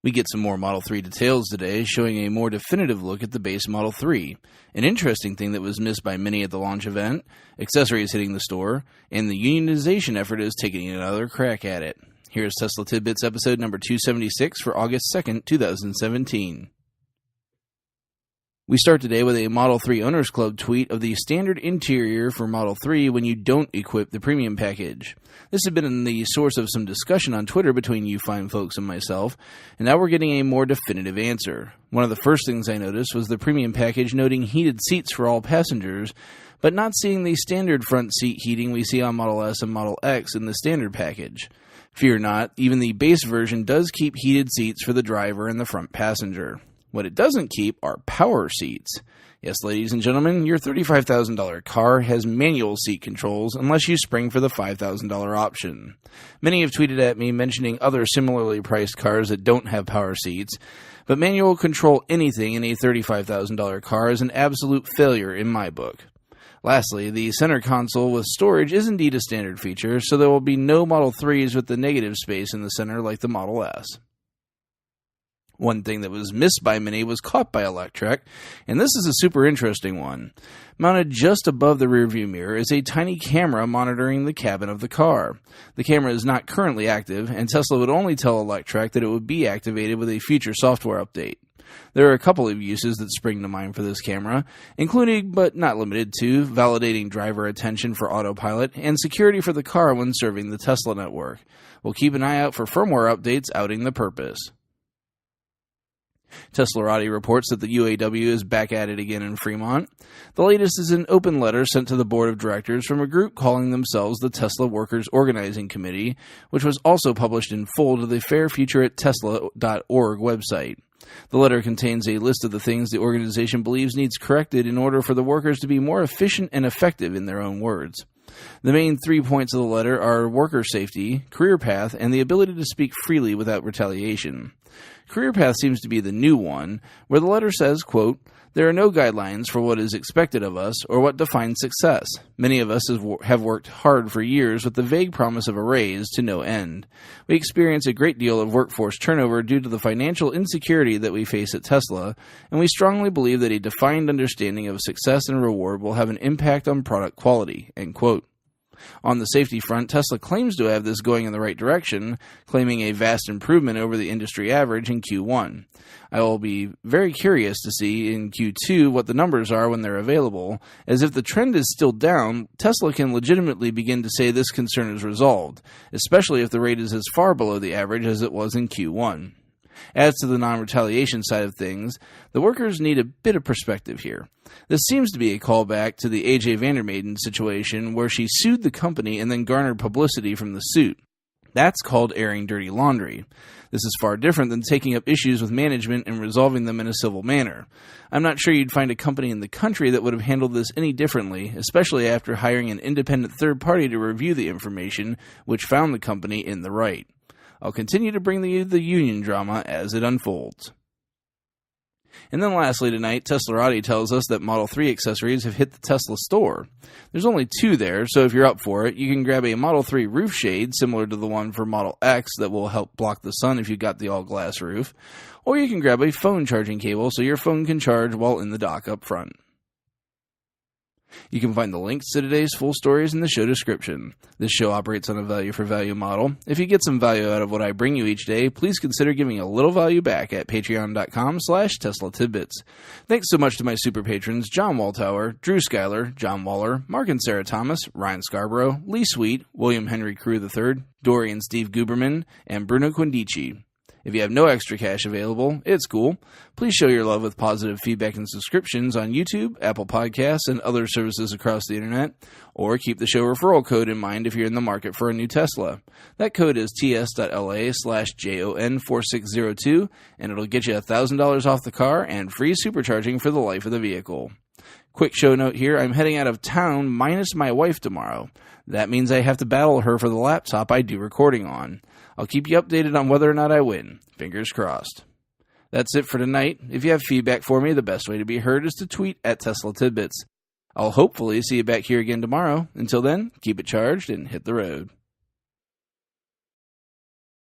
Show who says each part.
Speaker 1: We get some more Model 3 details today, showing a more definitive look at the base Model 3, an interesting thing that was missed by many at the launch event, accessories hitting the store, and the unionization effort is taking another crack at it. Here's Tesla Tidbits episode number 276 for August 2nd, 2017. We start today with a Model 3 Owners Club tweet of the standard interior for Model 3 when you don't equip the premium package. This has been the source of some discussion on Twitter between you fine folks and myself, and now we're getting a more definitive answer. One of the first things I noticed was the premium package noting heated seats for all passengers, but not seeing the standard front seat heating we see on Model S and Model X in the standard package. Fear not, even the base version does keep heated seats for the driver and the front passenger. What it doesn't keep are power seats. Yes, ladies and gentlemen, your $35,000 car has manual seat controls unless you spring for the $5,000 option. Many have tweeted at me mentioning other similarly priced cars that don't have power seats, but manual control anything in a $35,000 car is an absolute failure in my book. Lastly, the center console with storage is indeed a standard feature, so there will be no Model 3s with the negative space in the center like the Model S. One thing that was missed by many was caught by Electrek, and this is a super interesting one. Mounted just above the rearview mirror is a tiny camera monitoring the cabin of the car. The camera is not currently active, and Tesla would only tell Electrek that it would be activated with a future software update. There are a couple of uses that spring to mind for this camera, including, but not limited to, validating driver attention for autopilot and security for the car when serving the Tesla network. We'll keep an eye out for firmware updates outing the purpose. Teslarati reports that the UAW is back at it again in Fremont. The latest is an open letter sent to the board of directors from a group calling themselves the Tesla Workers Organizing Committee, which was also published in full to the fairfuture@tesla.org website. The letter contains a list of the things the organization believes needs corrected in order for the workers to be more efficient and effective in their own words. The main 3 points of the letter are worker safety, career path, and the ability to speak freely without retaliation. Career path seems to be the new one, where the letter says, quote, "There are no guidelines for what is expected of us or what defines success. Many of us have worked hard for years with the vague promise of a raise to no end. We experience a great deal of workforce turnover due to the financial insecurity that we face at Tesla, and we strongly believe that a defined understanding of success and reward will have an impact on product quality," end quote. On the safety front, Tesla claims to have this going in the right direction, claiming a vast improvement over the industry average in Q1. I will be very curious to see in Q2 what the numbers are when they're available, as if the trend is still down, Tesla can legitimately begin to say this concern is resolved, especially if the rate is as far below the average as it was in Q1. As to the non-retaliation side of things, the workers need a bit of perspective here. This seems to be a callback to the AJ Vandermaiden situation where she sued the company and then garnered publicity from the suit. That's called airing dirty laundry. This is far different than taking up issues with management and resolving them in a civil manner. I'm not sure you'd find a company in the country that would have handled this any differently, especially after hiring an independent third party to review the information, which found the company in the right. I'll continue to bring you the union drama as it unfolds. And then lastly tonight, Teslarati tells us that Model 3 accessories have hit the Tesla store. There's only 2 there, so if you're up for it, you can grab a Model 3 roof shade similar to the one for Model X that will help block the sun if you've got the all-glass roof, or you can grab a phone charging cable so your phone can charge while in the dock up front. You can find the links to today's full stories in the show description. This show operates on a value-for-value model. If you get some value out of what I bring you each day, please consider giving a little value back at patreon.com/Tesla Tidbits. Thanks so much to my super patrons, John Waltower, Drew Schuyler, John Waller, Mark and Sarah Thomas, Ryan Scarborough, Lee Sweet, William Henry Crew III, Dory and Steve Guberman, and Bruno Quindici. If you have no extra cash available, it's cool. Please show your love with positive feedback and subscriptions on YouTube, Apple Podcasts, and other services across the internet, or keep the show referral code in mind if you're in the market for a new Tesla. That code is ts.la/JON4602, and it'll get you $1,000 off the car and free supercharging for the life of the vehicle. Quick show note here, I'm heading out of town minus my wife tomorrow. That means I have to battle her for the laptop I do recording on. I'll keep you updated on whether or not I win. Fingers crossed. That's it for tonight. If you have feedback for me, the best way to be heard is to tweet at Tesla Tidbits. I'll hopefully see you back here again tomorrow. Until then, keep it charged and hit the road.